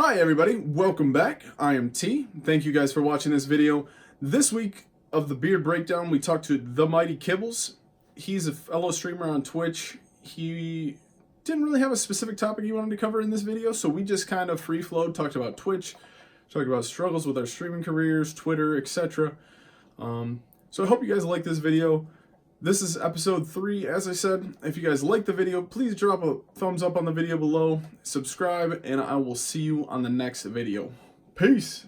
Hi everybody, welcome back. I am T. Thank you guys for watching this video. This week of the Beard Breakdown, we talked to DaMightyKibbles. He's a fellow streamer on Twitch. He didn't really have a specific topic he wanted to cover in this video, so we just kind of free-flowed, talked about Twitch, talked about struggles with our streaming careers, Twitter, etc. So I hope you guys like this video. This is episode 3. As I said, if you guys like the video, please drop a thumbs up on the video below, subscribe, and I will see you on the next video. Peace.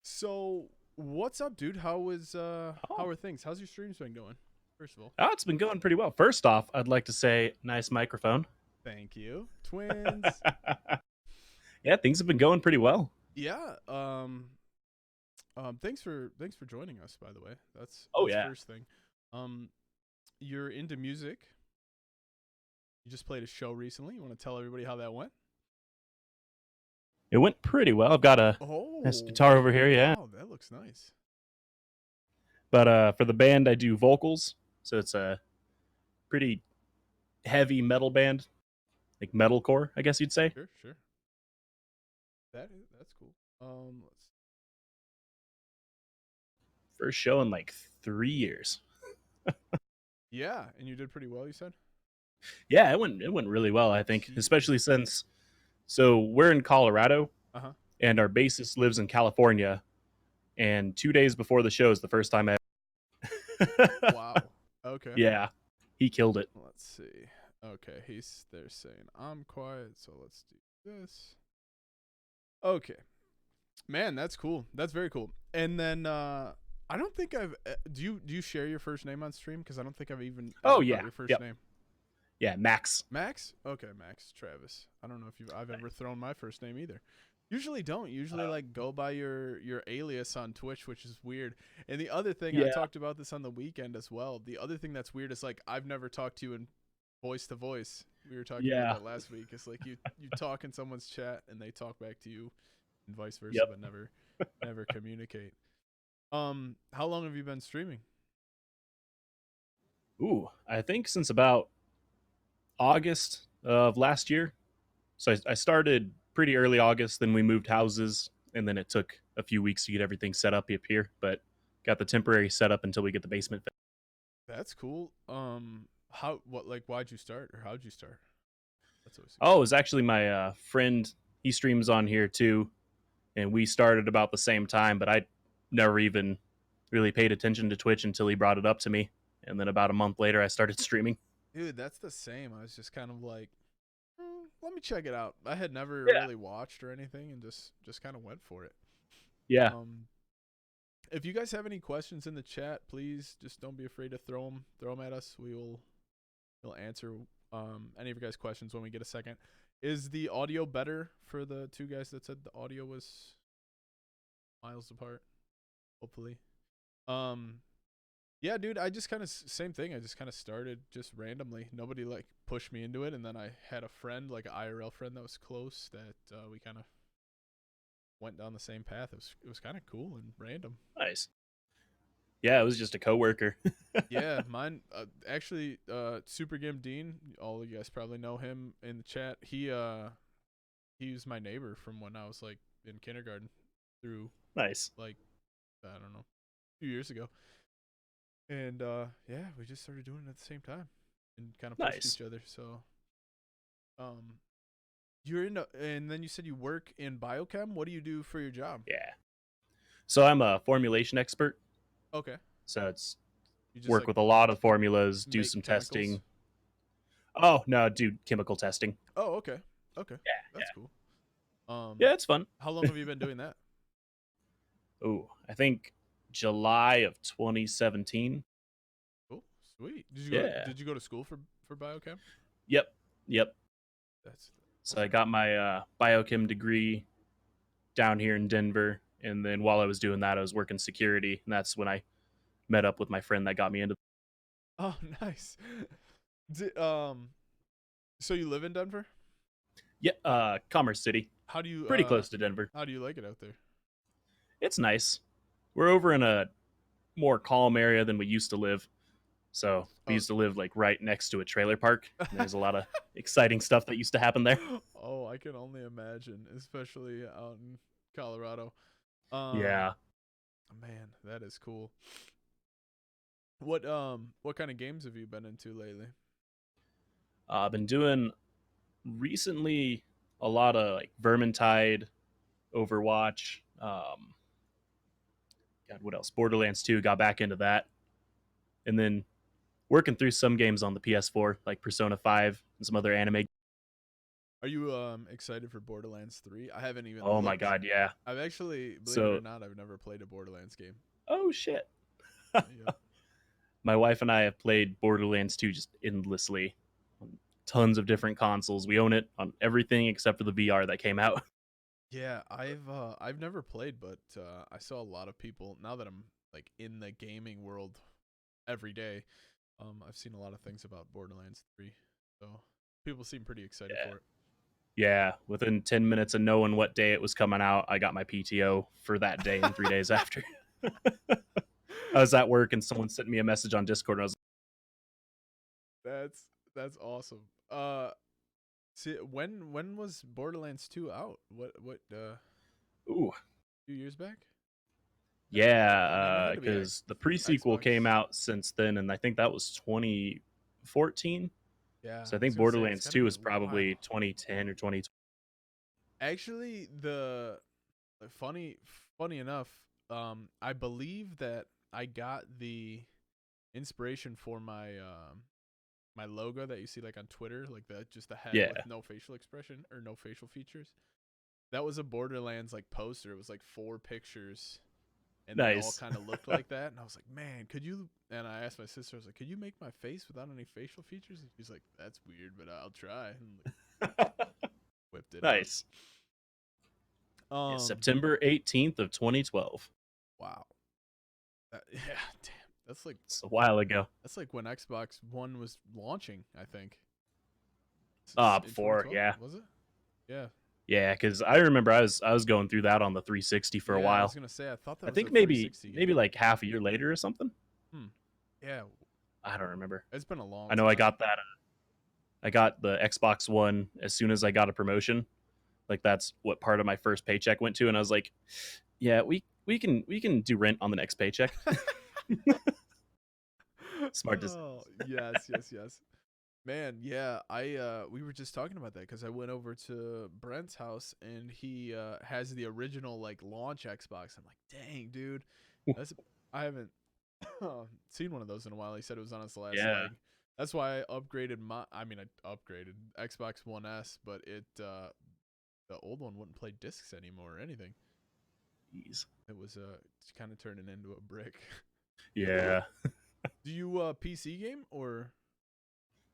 So, what's up, dude? How are things? How's your streams been going? First of all, Oh, it's been going pretty well. First off, I'd like to say nice microphone. thank you, twins. Yeah, things have been going pretty well. Yeah. Thanks for joining us. By the way, that's yeah. First thing. You're into music. You just played a show recently. You want to tell everybody how that went? It went pretty well. I've got a nice guitar over here, yeah. Oh, that looks nice. But for the band, I do vocals, so it's a pretty heavy metal band, like metalcore, I guess you'd say. Sure. That's cool. Let's. First show in like 3 years. Yeah, and you did pretty well, you said? Yeah, it went really well, I think, especially since we're in Colorado, and our bassist lives in California, and 2 days before the show is the first time I Wow. Okay. Yeah, he killed it. Let's see. Okay, they're saying I'm quiet, so let's do this. Okay. Man, that's cool. That's very cool. And then I don't think I've do you share your first name on stream? Because I don't think I've even got your first name. Yeah, Max. Max? Okay, Max Travis. I don't know if I've ever thrown my first name either. Usually don't. Usually like go by your alias on Twitch, which is weird. And the other thing, I talked about this on the weekend as well. The other thing that's weird is like I've never talked to you in voice to voice. We were talking about that last week. It's like you talk in someone's chat and they talk back to you and vice versa, but never communicate. How long have you been streaming? Ooh, I think since about August of last year. So I started pretty early August, then we moved houses, and then it took a few weeks to get everything set up here, but got the temporary setup until we get the basement fixed. That's cool. Why'd you start, or how'd you start? That's always it was actually my friend. He streams on here too, and we started about the same time, but I never even really paid attention to Twitch until he brought it up to me, and then about a month later I started streaming. Dude, that's the same. I was just kind of like, let me check it out. I had never really watched or anything, and just kind of went for it. Yeah. If you guys have any questions in the chat, please just don't be afraid to throw them at us. We'll answer any of your guys' questions when we get a second. Is the audio better for the two guys that said the audio was miles apart? Hopefully. Yeah, dude, I just kind of same thing. I just kind of started just randomly. Nobody like pushed me into it, and then I had a friend, like an IRL friend that was close, that we kind of went down the same path. It was kind of cool and random. Nice. Yeah, it was just a coworker. Yeah, mine actually Super Game Dean, all of you guys probably know him in the chat. He was my neighbor from when I was like in kindergarten through nice. Like I don't know, 2 years ago. And yeah, we just started doing it at the same time and kind of pushed each other. So you're in and then you said you work in biochem. What do you do for your job? Yeah. So I'm a formulation expert. Okay. So it's work with a lot of formulas, do some testing. Oh, no, do chemical testing. Oh, okay. Okay. Yeah. That's cool. Yeah, it's fun. How long have you been doing that? Oh, I think July of 2017. Cool. Sweet. Did you go to school for biochem? Yep. So I got my biochem degree down here in Denver, and then while I was doing that, I was working security, and that's when I met up with my friend that got me into. Oh, nice. So you live in Denver? Yeah, Commerce City. How do you pretty close to Denver? How do you like it out there? It's nice. We're over in a more calm area than we used to live, So we Oh. used to live like right next to a trailer park. And there's a lot of exciting stuff that used to happen there. Oh, I can only imagine, especially out in Colorado. Yeah. Man, that is cool. What kind of games have you been into lately? I've been doing recently a lot of like Vermintide, Overwatch. God, what else? Borderlands 2. Got back into that, and then working through some games on the PS4, like Persona 5 and some other anime. Are you excited for Borderlands 3? I haven't even Oh my looked. god, yeah. I've actually, believe it or So, not, I've never played a Borderlands game. oh shit. Yeah. My wife and I have played Borderlands 2 just endlessly on tons of different consoles. We own it on everything except for the VR that came out. Yeah, I've never played, but I saw a lot of people now that I'm like in the gaming world every day. I've seen a lot of things about Borderlands 3, so people seem pretty excited Yeah. for it. Yeah, within 10 minutes of knowing what day it was coming out, I got my PTO for that day and 3 days after. I was at work and someone sent me a message on Discord and I was That's awesome. See, when was Borderlands 2 out? What like, ooh, few years back? I mean, it yeah, had to be because the pre-sequel came Xbox. out since then, and I think that was 2014. Yeah, So I I was think gonna say it's Borderlands got to 2 be is a while. probably 2010 or 2012. Actually, the funny funny enough, I believe that I got the inspiration for my logo that you see like on Twitter, like the just the head Yeah, with no facial expression or no facial features. That was a Borderlands like poster. It was like 4 pictures and they all nice. kind of looked like that. And I was like, man, could you? And I asked my sister, I was like, could you make my face without any facial features? And she's like, that's weird, but I'll try. And like, whipped it out. Nice. Yeah, Um, September 18th of 2012. wow. Yeah, damn. It's a while ago. That's like when Xbox One was launching. I think. In Before, 2012 yeah. was it? Yeah. Yeah, because I remember I was going through that on the 360 for a Yeah, I was while. gonna say I thought that I was a think maybe 360 game. maybe like half a year later or something. Hmm. Yeah, I don't remember. it's been a long I know I time. got that. I got the Xbox One as soon as I got a promotion. Like that's what part of my first paycheck went to, and I was like, "Yeah, we can do rent on the next paycheck." Smart decision. Oh, yes. Man, yeah, I we were just talking about that because I went over to Brent's house and he has the original like launch Xbox. I'm like, dang, dude, that's I haven't seen one of those in a while. He said it was on its last Yeah. leg. That's why I upgraded I upgraded Xbox One S, but the old one wouldn't play discs anymore or anything. Jeez. It was it's kind of turning into a brick. Yeah. Do you PC game or?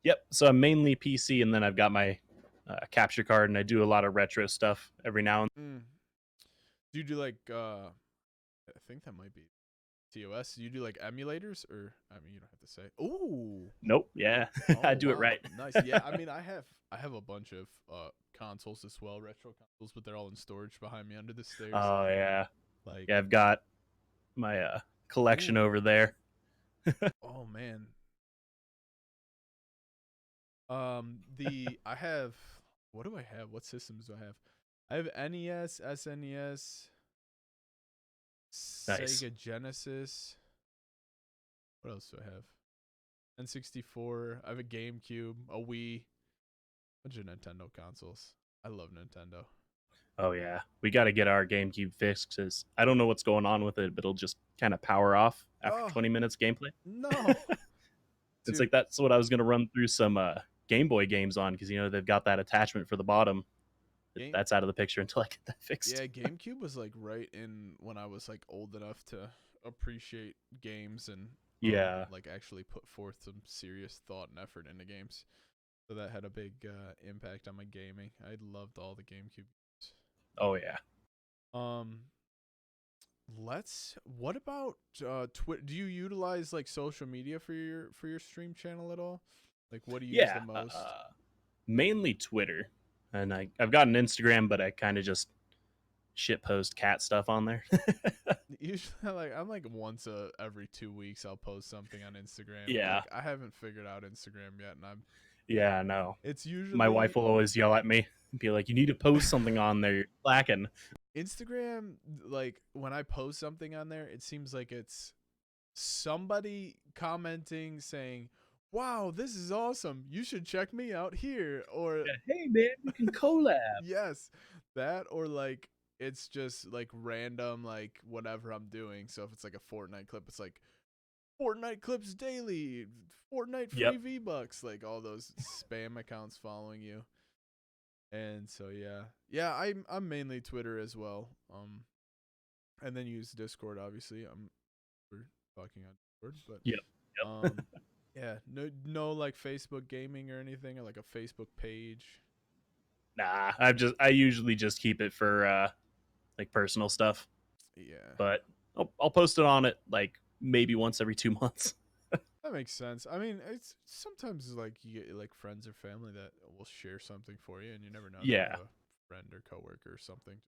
Yep. So I'm mainly PC, and then I've got my capture card, and I do a lot of retro stuff every now and. Mm. Do you do like I think that might be TOS. Do you do like emulators or I mean you don't have to say. Ooh. Nope. Yeah. I Oh do it wow. right. Nice. Yeah, I mean I have a bunch of consoles as well, retro consoles, but they're all in storage behind me under the stairs. Oh yeah. Like Yeah. I've got my collection ooh. over there. Oh man. The I have what do I have? What systems do I have? I have NES, SNES, Nice. Sega Genesis. What else do I have? N64. I have a GameCube, a Wii, bunch of Nintendo consoles. I love Nintendo. Oh yeah. We got to get our GameCube fixed because I don't know what's going on with it, but it'll just kind of power off after Oh 20 minutes gameplay. no, It's dude. like that's what I was gonna run through some Game Boy games on because they've got that attachment for the bottom. Game. That's out of the picture until I get that fixed. Yeah, GameCube was like right in when I was like old enough to appreciate games and Yeah. like actually put forth some serious thought and effort into games. So that had a big impact on my gaming. I loved all the GameCube games. Oh yeah. Um, what about Twitter? Do you utilize like social media for your stream channel at all? Like what do you use the Yeah. most? Mainly Twitter, and I've got an Instagram, but I kind of just shit post cat stuff on there. Usually, I'm like once every 2 weeks I'll post something on Instagram. Yeah. Like I haven't figured out Instagram yet, and Yeah, no. it's usually My wife will always yell at me and be like, "You need to post something on there. You're slacking." Instagram. Like when I post something on there, it seems like it's somebody commenting saying, "Wow, this is awesome. You should check me out here." Or Yeah, hey man, we can collab. yes, that, or like it's just like random, like whatever I'm doing. So if it's like a Fortnite clip, it's like Fortnite clips daily, Fortnite free Yep. V-Bucks, like all those spam accounts following you. And so yeah, I'm mainly Twitter as well. And then use Discord. Obviously, we're talking on Discord, but Yep. yeah, no like Facebook gaming or anything, or like a Facebook page. Nah, I usually just keep it for like personal stuff, Yeah, but I'll post it on it like maybe once every 2 months. that makes sense. I mean, it's sometimes like you get like friends or family that will share something for you, and you never know. They Yeah. have a friend or coworker or something.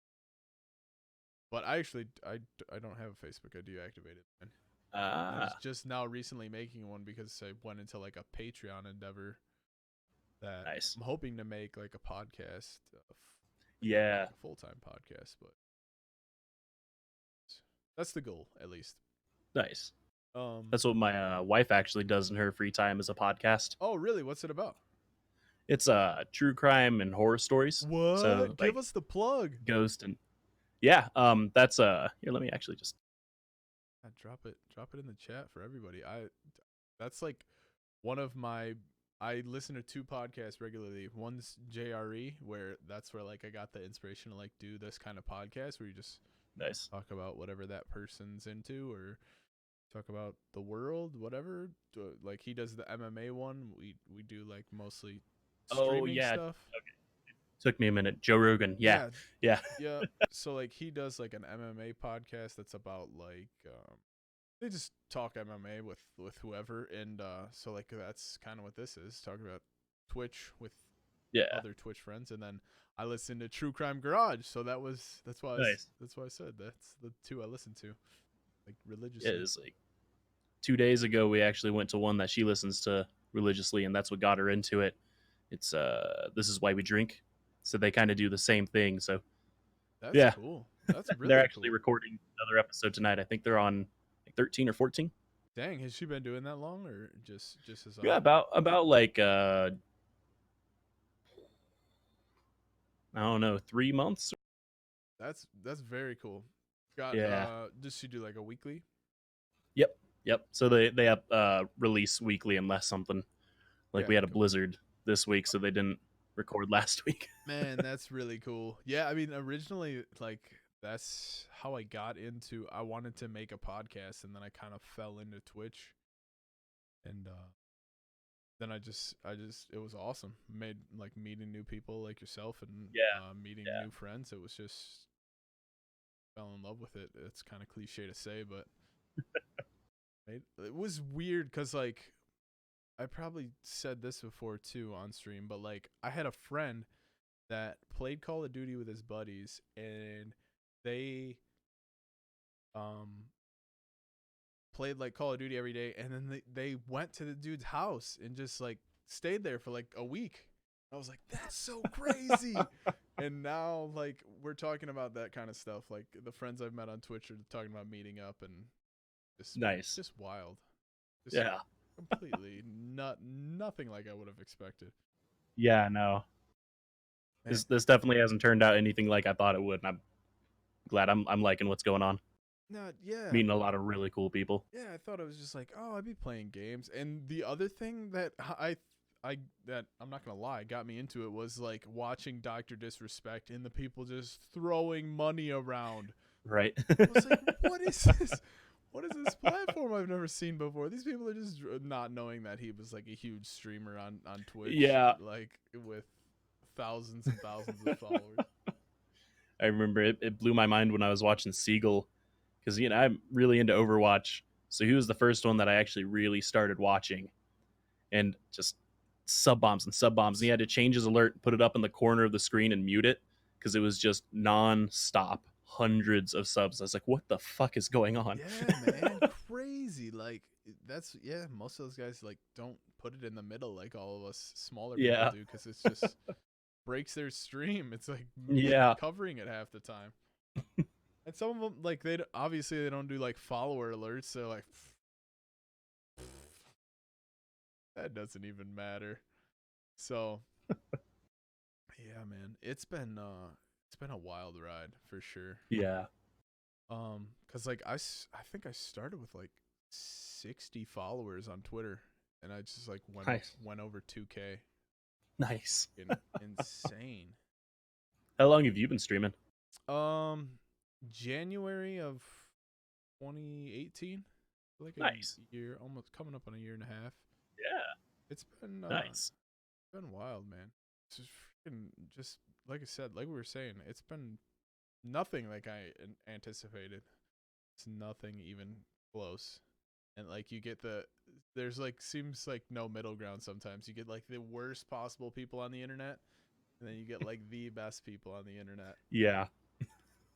But I actually I don't have a Facebook. I deactivated it. I was just now recently making one because I went into like a Patreon endeavor that Nice. I'm hoping to make like a podcast. Yeah. Like a full-time podcast, but that's the goal at least. Nice. That's what my wife actually does in her free time, is a podcast. Oh, really? What's it about? It's true crime and horror stories. What? So, Give like, us the plug. ghost and yeah. That's here. Let me actually just Drop it in the chat for everybody. That's like one of my. I listen to 2 podcasts regularly. One's JRE, where that's where like I got the inspiration to like do this kind of podcast where you just nice. talk about whatever that person's into, or talk about the world, whatever. Like he does the MMA one. We do like mostly streaming stuff. Okay. Took me a minute. Joe Rogan. Yeah. Yeah. So like he does like an MMA podcast that's about like they just talk MMA with whoever, and so like that's kind of what this is, talking about Twitch with other Twitch friends. And then I listened to True Crime Garage, so that's why I said that's the 2 I listened to like religiously. It is like 2 days ago we actually went to one that she listens to religiously, and that's what got her into it. It's This Is Why We Drink. So they kind of do the same thing. So that's cool. That's really they're actually cool. recording another episode tonight. I think they're on like 13 or 14. Dang, has she been doing that long, or just as Yeah, about like I don't know, 3 months. That's very cool. Does she do like a weekly? Yep. So they have release weekly unless something like we had a blizzard this week, so they didn't record last week. Man, that's really cool. Yeah, I mean, originally, like, that's how I got into. I wanted to make a podcast, and then I kind of fell into Twitch, and then I just, it was awesome. Made like meeting new people like yourself, and meeting new friends. It was just fell in love with it. It's kind of cliche to say, but it was weird because like. I probably said this before too on stream, but like I had a friend that played Call of Duty with his buddies, and they played like Call of Duty every day, and then they went to the dude's house and just like stayed there for like a week. I was like, that's so crazy. And now like we're talking about that kind of stuff. Like the friends I've met on Twitch are talking about meeting up, and just wild. Completely nothing like I would have expected. Yeah, no. This definitely hasn't turned out anything like I thought it would, and I'm glad I'm liking what's going on. Meeting a lot of really cool people. Yeah, I thought it was just like, oh, I'd be playing games. And the other thing that that I'm not gonna lie got me into it was like watching Dr. Disrespect and the people just throwing money around. Right. I was like, what is this? What is this platform I've never seen before? These people are just not knowing that he was like a huge streamer on Twitch. Yeah. Like with thousands and thousands of followers. I remember it blew my mind when I was watching Siegel, because I'm really into Overwatch. So he was the first one that I actually really started watching, and just sub bombs and sub bombs. And he had to change his alert, put it up in the corner of the screen, and mute it because it was just non-stop. hundreds of subs. I was like, what the fuck is going on? Yeah, man, crazy. Like that's most of those guys like don't put it in the middle like all of us smaller people Yeah. do, because it's just breaks their stream. It's like Yeah. covering it half the time. And some of them like obviously they don't do like follower alerts, so like that doesn't even matter. So yeah, man, it's been a wild ride for sure. Yeah. Cause like I think I started with like 60 followers on Twitter, and I just like went over 2K. Nice. Insane. How long have you been streaming? January of 2018. Like Nice. a year, almost coming up on a year and a half. Yeah. It's been Nice. It's been wild, man. It's just freaking, just like I said, like we were saying, it's been nothing like I anticipated. It's nothing even close. And like you get there's like seems like no middle ground sometimes. You get like the worst possible people on the internet, and then you get like the best people on the internet. Yeah.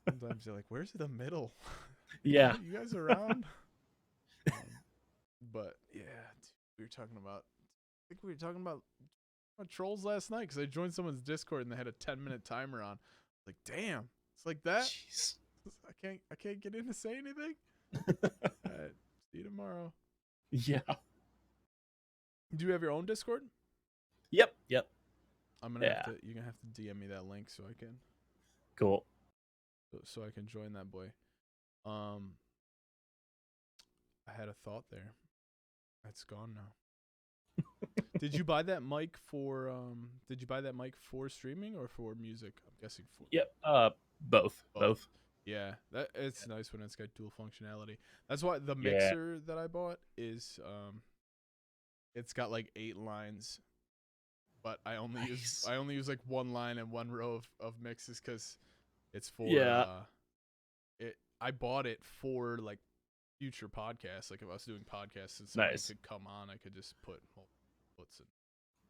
Sometimes you're like, where's the middle? Yeah. You guys around? But yeah, we were talking about, I think we were talking about trolls last night, because I joined someone's Discord and they had a 10-minute timer on. Like, damn, it's like that. Jeez. I can't get in to say anything. Alright, see you tomorrow. Yeah. Do you have your own Discord? Yep. I'm gonna have to. You're gonna have to DM me that link so I can. Cool. So I can join that boy. I had a thought there. It's gone now. Did you buy that mic for streaming or for music? I'm guessing for. Yep. Both. Yeah, that it's nice when it's got dual functionality. That's why the mixer that I bought is it's got like 8 lines, but I only use like 1 line and 1 row of mixes, because it's for I bought it for like future podcasts. Like if I was doing podcasts and someone could come on, I could just put puts and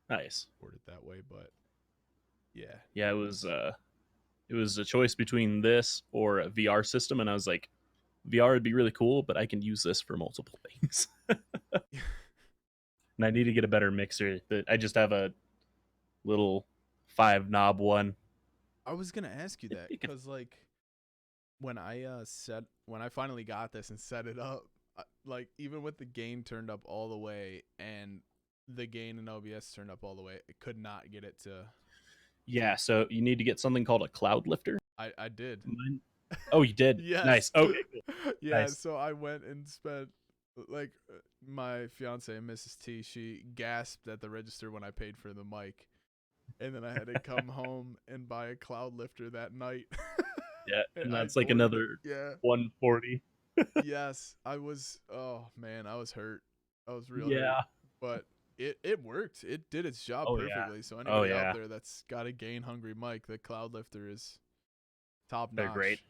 record it that way. But yeah, it was a choice between this or a VR system, and I was like, VR would be really cool, but I can use this for multiple things. And I need to get a better mixer. I just have a little 5-knob one. I was gonna ask you that, because like when I finally got this and set it up, like even with the gain turned up all the way and the gain in OBS turned up all the way, it could not get it to. Yeah, so you need to get something called a cloud lifter. I did. Oh, you did? Yes. Nice. Okay, cool. Yeah, nice. So I went and spent, like, my fiance, Mrs. T, she gasped at the register when I paid for the mic. And then I had to come home and buy a cloud lifter that night. Yeah, and that's like another $140. Yes, I was, oh man, I was hurt. I was really hurt. But it worked. It did its job perfectly. So anybody out there that's got a gain hungry mic, the cloud lifter is top notch. They're great.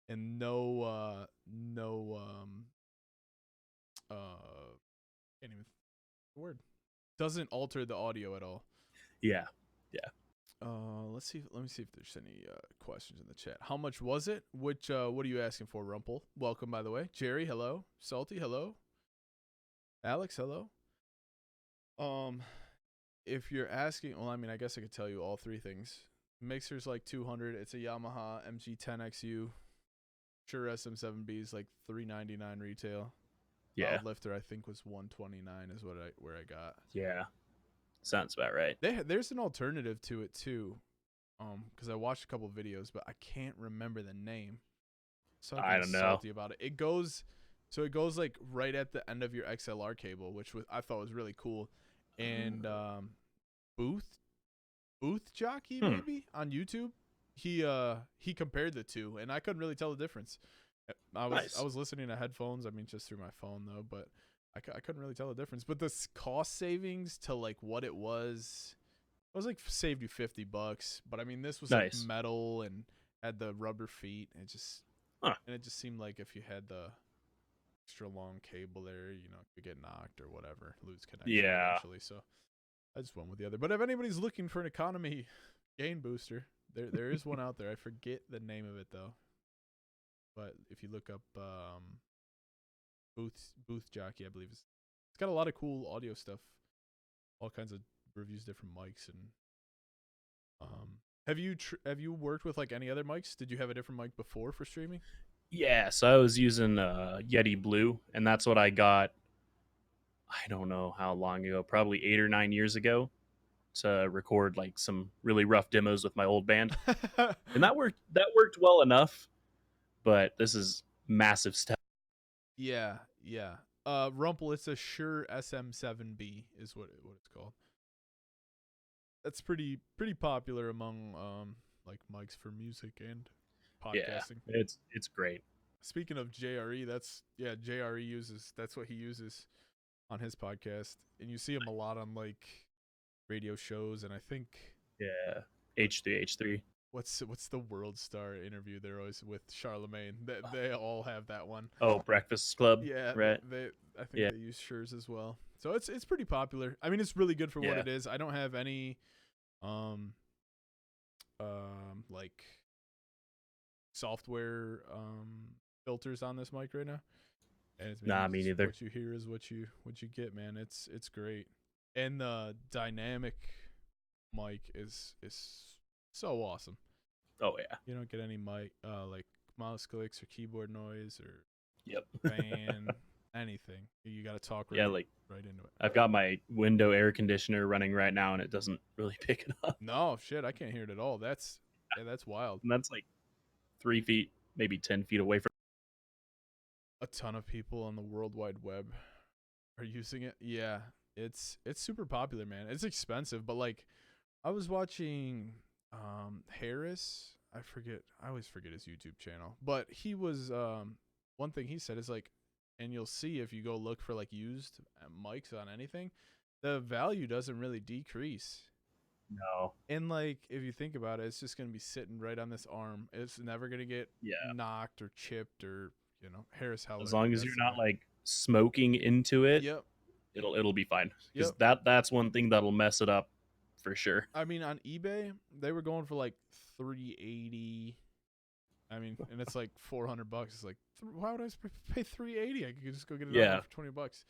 And can't even word. Doesn't alter the audio at all. Yeah. Let me see if there's any questions in the chat. How much was it? What are you asking for, Rumple? Welcome, by the way. Jerry, hello. Salty, hello. Alex, hello. If you're asking, well, I mean, I guess I could tell you all 3 things. Mixer's like 200. It's a Yamaha MG10XU. Shure SM7B is like $399 retail. Yeah. Cloud lifter I think was $129 is where I got. Yeah. Sounds about right. There's an alternative to it too, because I watched a couple of videos, but I can't remember the name. So I don't know. Salty about it. It goes like right at the end of your XLR cable, which I thought was really cool. And Booth Jockey maybe on YouTube, he compared the two, and I couldn't really tell the difference. I was listening to headphones. I mean, just through my phone though, but I couldn't really tell the difference. But the cost savings to like what it was like saved you $50. But I mean, this was like metal and had the rubber feet. And it just seemed like if you had the extra long cable there, you know, it could get knocked or whatever, lose connection eventually. So I just went with the other. But if anybody's looking for an economy gain booster, there is one out there. I forget the name of it though. but if you look up booth jockey, I believe it's got a lot of cool audio stuff, all kinds of reviews, different mics, and have you worked with like any other mics? Did you have a different mic before for streaming? Yeah, so I was using Yeti Blue, and that's what I got. I don't know how long ago, probably 8 or 9 years ago, to record like some really rough demos with my old band, and that worked. That worked well enough. But this is massive stuff. Yeah. Rumple, it's a Shure SM7B is what it's called. That's pretty popular among like mics for music and podcasting. Yeah, it's great. Speaking of JRE, that's what he uses on his podcast, and you see him a lot on like radio shows, and I think H3H3. What's the World Star interview they're always with Charlemagne? They all have that one. Oh, Breakfast Club. Yeah, right. I think they use Shure's as well. So it's pretty popular. I mean, it's really good for what it is. I don't have any like software filters on this mic right now. And it's me neither. What you hear is what you get, man. It's great. And the dynamic mic is so awesome. Oh yeah. You don't get any mic like mouse clicks or keyboard noise or Yep. fan anything. You got to talk right into it. I've got my window air conditioner running right now, and it doesn't really pick it up. No shit, I can't hear it at all. That's wild. And that's like 3 feet, maybe 10 feet away from. A ton of people on the World Wide Web are using it. Yeah, it's super popular, man. It's expensive, but like I was watching Harris, I always forget his YouTube channel, but he was one thing he said is like, and you'll see if you go look for like used mics on anything, the value doesn't really decrease. No. And like if you think about it, it's just gonna be sitting right on this arm. It's never gonna get knocked or chipped or Harris Heller. As long as you're not like smoking into it, it'll be fine. Because that's one thing that'll mess it up for sure. I mean, on eBay, they were going for like $380. I mean, and it's like $400. It's like, why would I pay $380? I could just go get it for $20.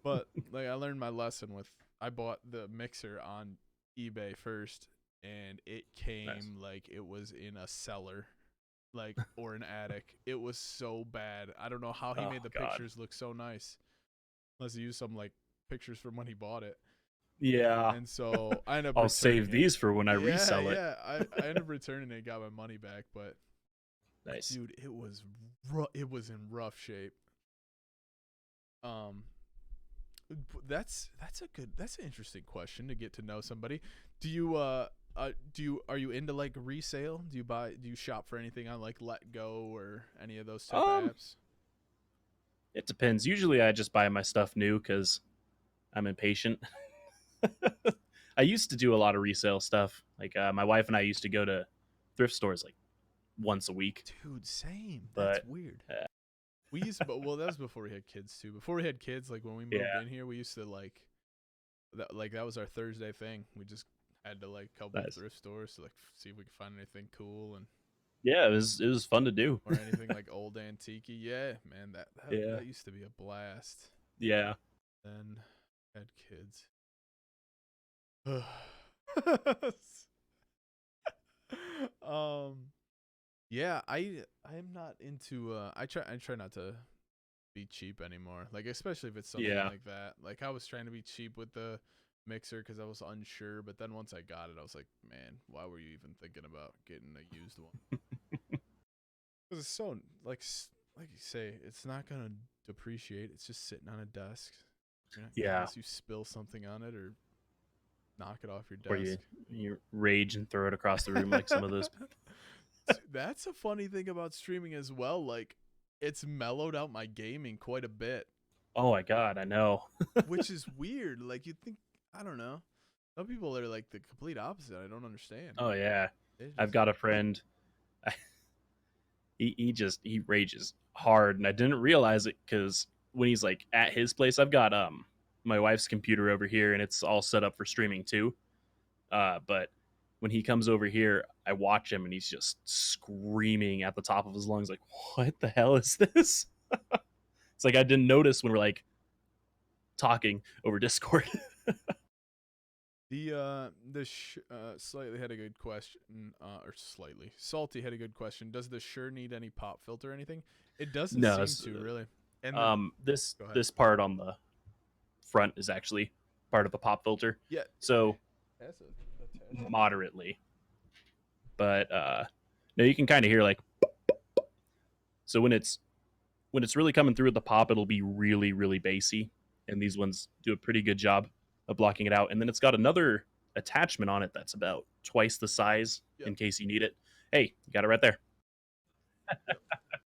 But like, I learned my lesson with. I bought the mixer on eBay first, and it came like it was in a cellar, like or an attic. It was so bad. I don't know how he made the pictures look so nice, unless he used some like pictures from when he bought it. Yeah. And so I ended up I'll save these for when I resell it. Yeah, I ended up returning it, got my money back, but nice. Dude, it was in rough shape. That's an interesting question to get to know somebody. Are you into like resale? Do you shop for anything on like Let Go or any of those type of apps? It depends. Usually I just buy my stuff new because I'm impatient. I used to do a lot of resale stuff. Like my wife and I used to go to thrift stores like once a week. Dude, same. That's weird. We used to, that was before we had kids too. Before we had kids, like when we moved in here, we used to that was our Thursday thing. We just had to like couple thrift stores to like see if we could find anything cool and. Yeah, it was fun to do. Or anything like old antique. Yeah, man, that used to be a blast. Yeah. Then had kids. Yeah, I'm not into I try not to be cheap anymore. Like especially if it's something like that. Like I was trying to be cheap with the mixer because I was unsure, but then once I got it, I was like, man, why were you even thinking about getting a used one? Because it's so like you say, it's not gonna depreciate. It's just sitting on a desk. Unless you spill something on it or knock it off your desk. Or you rage and throw it across the room like some of those. That's a funny thing about streaming as well. Like, it's mellowed out my gaming quite a bit. Oh my god, I know. Which is weird. Like, you'd think, I don't know. Some people are like the complete opposite. I don't understand. Oh yeah, I've got a friend. He rages hard, and I didn't realize it because when he's like at his place, I've got my wife's computer over here, and it's all set up for streaming too. But when he comes over here, I watch him and he's just screaming at the top of his lungs, like, what the hell is this? It's like I didn't notice when we're like talking over Discord. Slightly had a good question, or slightly salty had a good question. Does the Shure need any pop filter or anything? It doesn't No, seem to really. And this part on the front is actually part of the pop filter. yeah, So that's a moderately, but no, you can kind of hear like. So when it's really coming through with the pop, it'll be really, really bassy, and these ones do a pretty good job of blocking it out. And then it's got another attachment on it that's about twice the size in case you need it. Hey, you got it right there.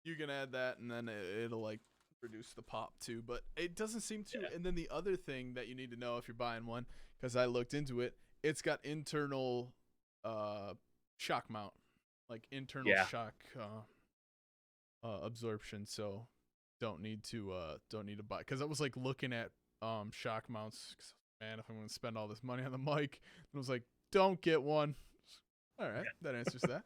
You can add that, and then it'll like reduce the pop too. But it doesn't seem to. Yeah. And then the other thing that you need to know if you're buying one, because I looked into it, it's got internal shock mount, like internal shock absorption. So don't need to buy, because I was like looking at shock mounts. Man, if I'm gonna spend all this money on the mic, I was like, don't get one. All right, that answers that.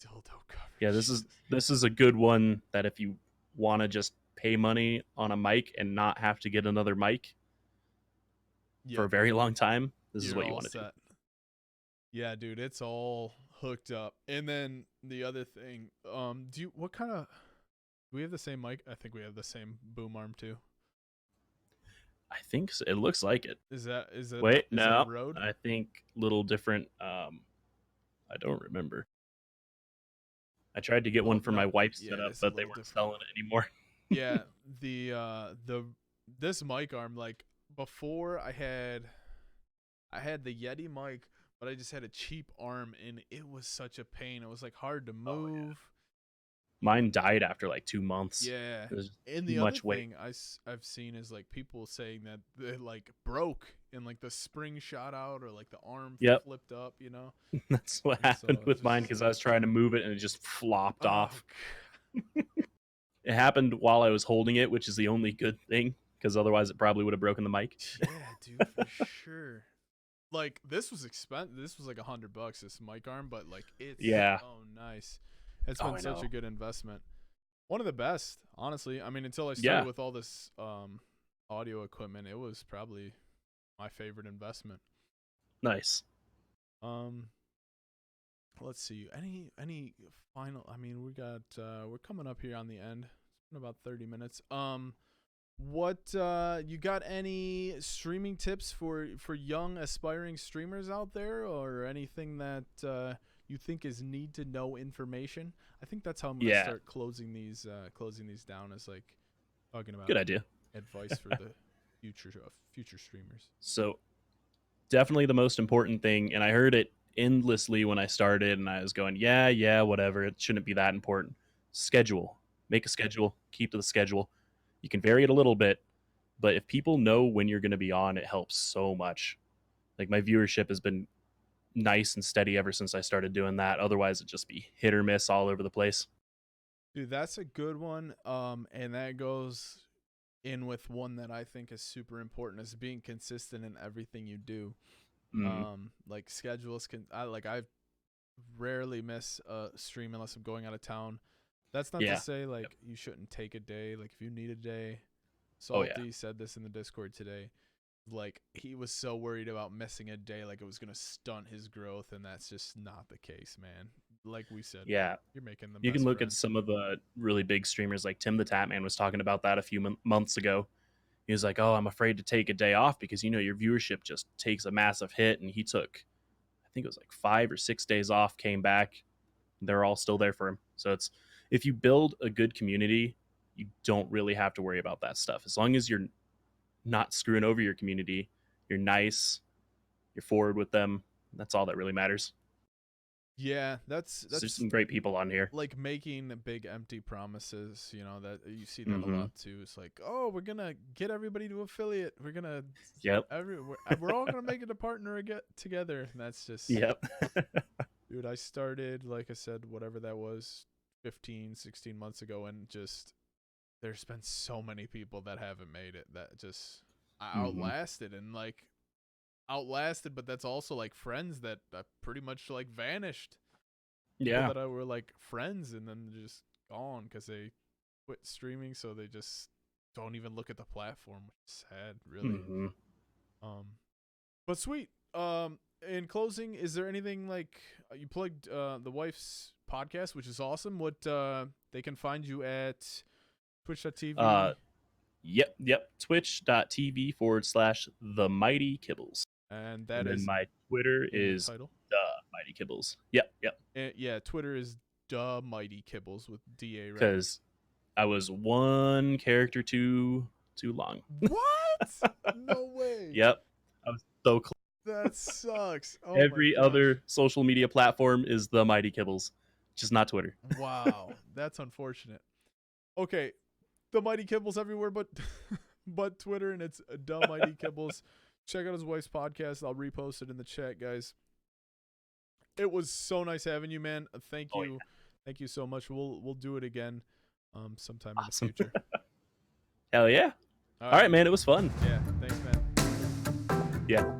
Dildo coverage. Yeah, this is a good one that if you want to just pay money on a mic and not have to get another mic for a very long time, this is what you want to do. Yeah, dude, it's all hooked up. And then the other thing, do we have the same mic? I think we have the same boom arm too. I think so. It looks like it. Is that Wait, no, no, Rode? I think little different. I don't remember. I tried to get one for my wife's setup, but they weren't selling it anymore. Yeah, this mic arm, like before I had the Yeti mic, but I just had a cheap arm and it was such a pain. It was like hard to move. Oh, yeah. Mine died after like 2 months. Yeah. And the other thing I've seen is like people saying that it like broke and like the spring shot out or like the arm flipped up, you know? That's what happened with mine, because I was trying to move it and it just flopped off. It happened while I was holding it, which is the only good thing, because otherwise it probably would have broken the mic. Yeah, dude, for sure. Like this was expensive. This was like $100, this mic arm, but like it's so nice. It's been such a good investment. One of the best, honestly. I mean, until I started with all this audio equipment, it was probably my favorite investment. Nice. Let's see. Any final? I mean, we're coming up here on the end. It's been about 30 minutes. What you got? Any streaming tips for young aspiring streamers out there, or anything that you think is need to know information? I think that's how I'm gonna start closing these down, as like talking about good idea advice for the future streamers. So definitely the most important thing, and I heard it endlessly when I started, and I was going, yeah, whatever, it shouldn't be that important. Schedule. Make a schedule. Keep to the schedule. You can vary it a little bit, but if people know when you're going to be on, it helps so much. Like my viewership has been nice and steady ever since I started doing that. Otherwise it'd just be hit or miss all over the place. Dude, that's a good one. And that goes in with one that I think is super important, is being consistent in everything you do. Like schedules I rarely miss a stream unless I'm going out of town. That's not to say like you shouldn't take a day. Like if you need a day, Salty said this in the Discord today. Like he was so worried about missing a day, like it was gonna stunt his growth, and that's just not the case, man. Like we said, you're making the. You can look at some of the really big streamers, like Tim the Tatman was talking about that a few months ago. He was like, "Oh, I'm afraid to take a day off because your viewership just takes a massive hit." And he took, I think it was like 5 or 6 days off, came back, they're all still there for him. So it's, if you build a good community, you don't really have to worry about that stuff. As long as you're not screwing over your community, you're nice, you're forward with them, that's all that really matters. Yeah, that's there's some great people on here. Like making big empty promises, that you see that a lot too. It's like, oh, we're gonna get everybody to affiliate. We're gonna we're all gonna make it a partner together. And that's just dude, I started, like I said, whatever that was, 15, 16 months ago, and just there's been so many people that haven't made it, that just outlasted, and like outlasted, but that's also like friends that pretty much like vanished. Yeah. People that were like friends and then just gone because they quit streaming, so they just don't even look at the platform, which is sad, really. Mm-hmm. But sweet. In closing, is there anything like you plugged the wife's podcast, which is awesome? What they can find you at twitch.tv. Yep. Twitch.tv/DaMightyKibbles. And And then my Twitter is title. DaMightyKibbles. Yep. Yeah, Twitter is DaMightyKibbles with DA, right? Because I was one character too long. What? No way. Yep. I was so close. That sucks. Oh Every my gosh. other social media platform is DaMightyKibbles, just not Twitter. Wow, that's unfortunate. Okay, DaMightyKibbles everywhere, but Twitter, and it's DaMightyKibbles. Check out his wife's podcast. I'll repost it in the chat, guys. It was so nice having you, man. Thank you, yeah. Thank you so much. We'll do it again, sometime Awesome. in the future. Hell yeah! All right, man. It was fun. Yeah, thanks, man. Yeah.